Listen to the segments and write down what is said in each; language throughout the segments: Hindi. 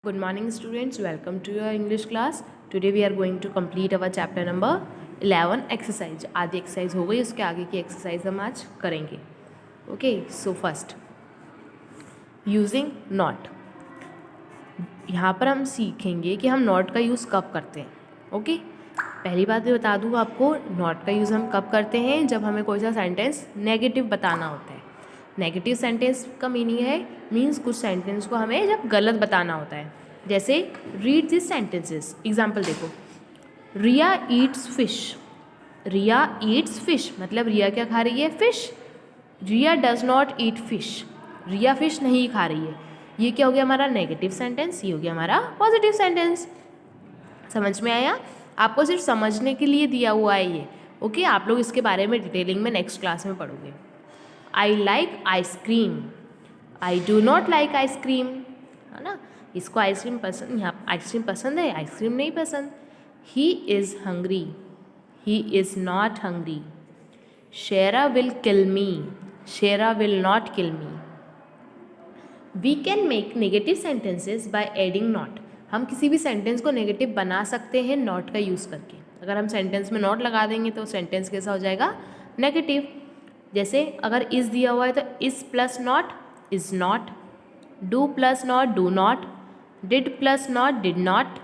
Good morning students, welcome to your English class. Today we are going to complete our chapter number 11 exercise. आधी एक्सरसाइज हो गई, उसके आगे की एक्सरसाइज हम आज करेंगे. Okay, so first using not. यहाँ पर हम सीखेंगे कि हम नॉट का यूज़ कब करते हैं. ओके, पहली बात मैं बता दूँ आपको, नॉट का यूज़ हम कब करते हैं जब हमें कोई सा सेंटेंस नेगेटिव बताना होता है. नेगेटिव सेंटेंस का मीनिंग है मीन्स कुछ सेंटेंस को हमें जब गलत बताना होता है. जैसे रीड दिस सेंटेंसेस. एग्जाम्पल देखो, Riya eats fish. Riya eats fish मतलब रिया क्या खा रही है? Fish. Riya does not eat fish. Riya fish नहीं खा रही है. ये क्या हो गया हमारा नेगेटिव सेंटेंस, ये हो गया हमारा पॉजिटिव सेंटेंस. समझ में आया? आपको सिर्फ समझने के लिए दिया हुआ है ये. ओके, आप लोग इसके बारे में डिटेलिंग में नेक्स्ट क्लास में पढ़ोगे. I like ice cream. I do not like ice cream. है ना, इसको आइसक्रीम पसंद, यहाँ आइसक्रीम पसंद है, आइसक्रीम नहीं पसंद. He is hungry. He is not hungry. Shera will kill me. Shera will not kill me. We can make negative sentences by adding not. हम किसी भी सेंटेंस को नेगेटिव बना सकते हैं नॉट का यूज़ करके. अगर हम सेंटेंस में नॉट लगा देंगे तो सेंटेंस कैसा हो जाएगा? नेगेटिव. जैसे अगर इज़ दिया हुआ है तो is plus not is not. Do plus not do not. Did plus not did not.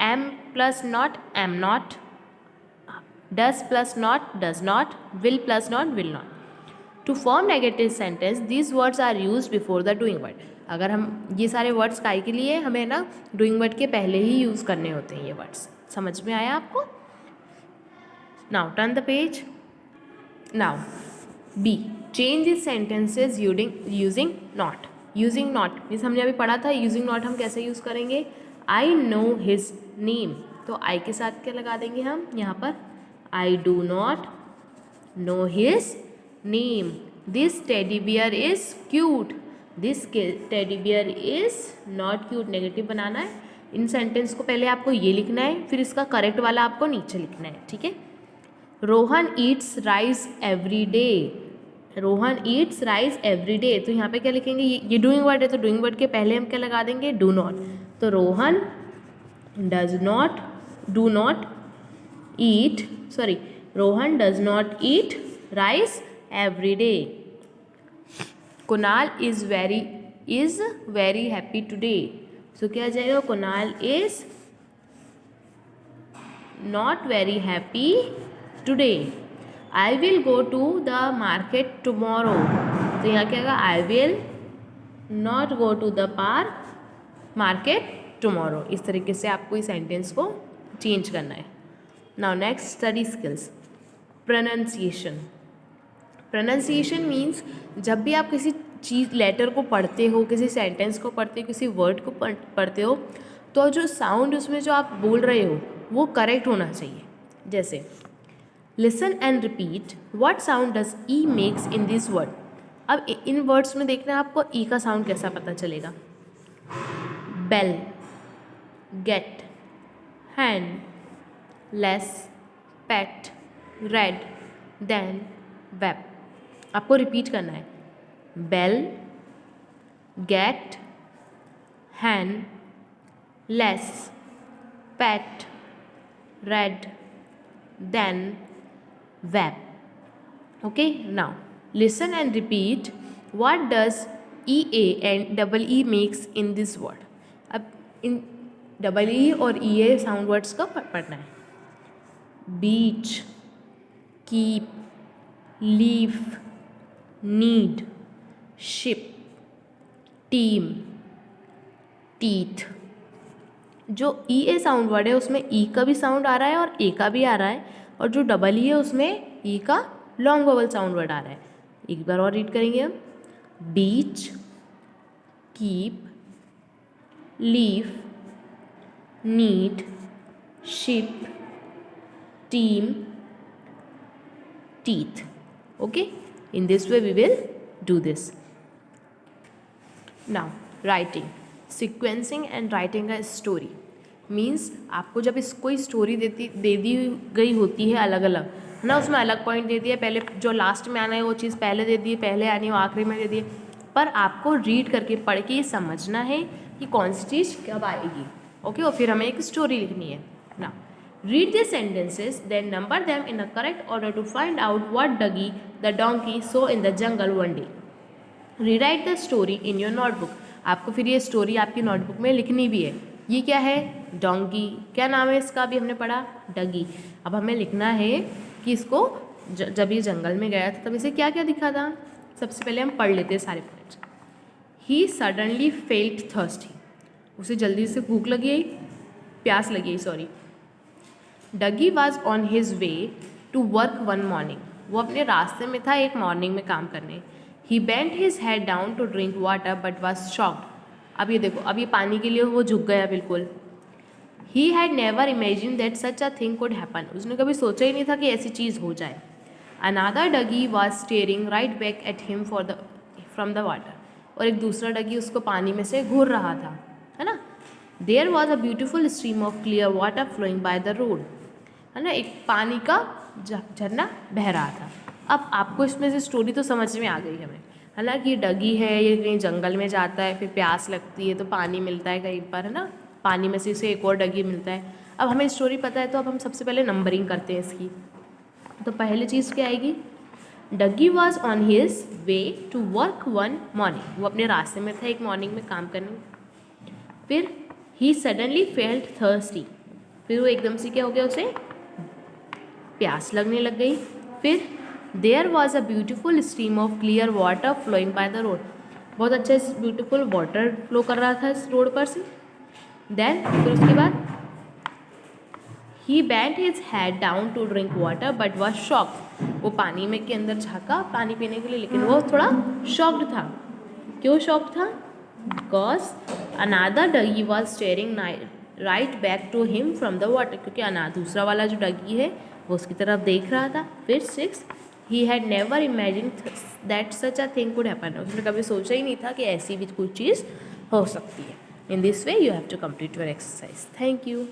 Am plus not am not. Does plus not does not. Will plus not will not. To form negative sentence these words are use before the doing word. अगर हम ये सारे वर्ड्स काय के लिए हमें ना डूइंग वर्ड के पहले ही यूज़ करने होते हैं ये वर्ड्स. समझ में आया आपको? Now turn the page. Now B, change this sentences using not. Using not means हमने अभी पढ़ा था यूजिंग नॉट हम कैसे यूज़ करेंगे. आई नो हिज नेम, तो आई के साथ क्या लगा देंगे हम यहाँ पर? I do not know his name. This teddy bear is cute. This teddy bear is not cute. Negative बनाना है. इन सेंटेंस को पहले आपको ये लिखना है, फिर इसका करेक्ट वाला आपको नीचे लिखना है. ठीक है. Rohan Yeats rice every day. Rohan Yeats rice every day, तो यहाँ पे क्या लिखेंगे? ये डूइंग वर्ड है तो डूइंग वर्ड के पहले हम क्या लगा देंगे? Do not. तो Rohan does not do not eat sorry Rohan does not eat rice every day. Kunal is very happy today. So क्या आ जाएगा? Kunal is not very happy today. I will go to the market tomorrow. तो यहाँ क्या होगा? I will not go to the market tomorrow. इस तरीके से आपको इस सेंटेंस को चेंज करना है. Now next study skills. Pronunciation. Pronunciation means जब भी आप किसी चीज़ लेटर को पढ़ते हो, किसी सेंटेंस को पढ़ते हो, किसी वर्ड को पढ़ते हो, तो जो साउंड उसमें जो आप बोल रहे हो वो करेक्ट होना चाहिए. जैसे listen and repeat what sound does E makes in this word. अब इन वर्ड्स में देखना है आपको ई का साउंड कैसा पता चलेगा. Bell, gate, hand, less, pet, red, then, web. आपको रिपीट करना है. Bell, gate, hand, less, pet, red, then, web. Okay, now listen and repeat what does EA and double E makes in this word. अब इन डबल ई और EA साउंड वर्ड्स का पढ़ना है. Beach, keep, leaf, need, ship, team, teeth. जो EA साउंड वर्ड है उसमें E का भी साउंड आ रहा है और A का भी आ रहा है, और जो डबल ई है उसमें ई का लॉन्ग वोवल साउंड वर्ड आ रहा है. एक बार और रीड करेंगे हम. Beach, keep, leaf, need, ship, team, teeth. Okay, in this way we will do this. Now writing. Sequencing and writing a story means आपको जब कोई स्टोरी दे दी गई होती है अलग अलग, है ना, उसमें अलग पॉइंट दे दिया, पहले जो लास्ट में आना है वो चीज़ पहले दे दी है, पहले आनी है वो आखिरी में दे दी है, पर आपको रीड करके पढ़ के ये समझना है कि कौन सी चीज़ कब आएगी। ओके, और फिर हमें एक स्टोरी लिखनी है ना। Read the sentences then number them in a correct order to find out what doggy the donkey saw in the jungle one day. Rewrite the story in your notebook. आपको फिर ये स्टोरी आपकी नोटबुक में लिखनी भी है। ये क्या है? डोंकी। क्या नाम है इसका? अभी हमने पढ़ा डगी। अब हमें लिखना है कि इसको जब ये जंगल में गया था तब इसे क्या क्या दिखा था। सबसे पहले हम पढ़ लेते हैं सारे points. He suddenly felt thirsty. उसे जल्दी से भूख लगी, प्यास लगी, sorry. Doggy was on his way to work one morning. वो अपने रास्ते में था एक मॉर्निंग में काम करने। He bent his head down to drink water but was shocked. अब ये देखो, अब ये पानी के लिए वो झुक गया बिल्कुल। He had never imagine that such a thing could happen. उसने कभी सोचा ही नहीं था कि ऐसी चीज़ हो जाए। Another doggy was staring right back at him from the water. और एक दूसरा डगी उसको पानी में से घूर रहा था, है ना। There was a beautiful stream of clear water flowing by the road, है ना। एक पानी का झरना बह रहा था। अब आपको इसमें से स्टोरी तो समझ में आ गई हमें, है ना, कि ये डगी है, ये कहीं जंगल में जाता है, फिर प्यास लगती है तो पानी मिलता है कहीं पर, है ना। पानी में से इसे एक और डगी मिलता है। अब हमें स्टोरी पता है तो अब हम सबसे पहले नंबरिंग करते हैं इसकी। तो पहली चीज़ क्या आएगी? Doggy was on his way to work one morning. वो अपने रास्ते में था एक मॉर्निंग में काम करने। फिर ही सडनली फेल्ट थर्स्टी। फिर वो एकदम से क्या हो गया, उसे प्यास लगने लग गई। फिर there was a beautiful stream of clear water flowing by the road. बहुत अच्छा ब्यूटिफुल वाटर फ्लो कर रहा था इस रोड पर से। देन फिर उसके बाद he bent his head down to drink water but was shocked. वो पानी में के अंदर झाँका पानी पीने के लिए, लेकिन वो थोड़ा शॉक्ड था। क्यों शॉक्ड था? Because another doggy was staring right back to him from the water. क्योंकि दूसरा वाला जो डगी है वो उसकी तरफ देख रहा था। फिर 6, he had never imagine that such a thing could happen. उसने कभी सोचा ही नहीं था कि ऐसी भी कुछ चीज़ हो सकती है। In this way you have to complete your exercise. Thank you.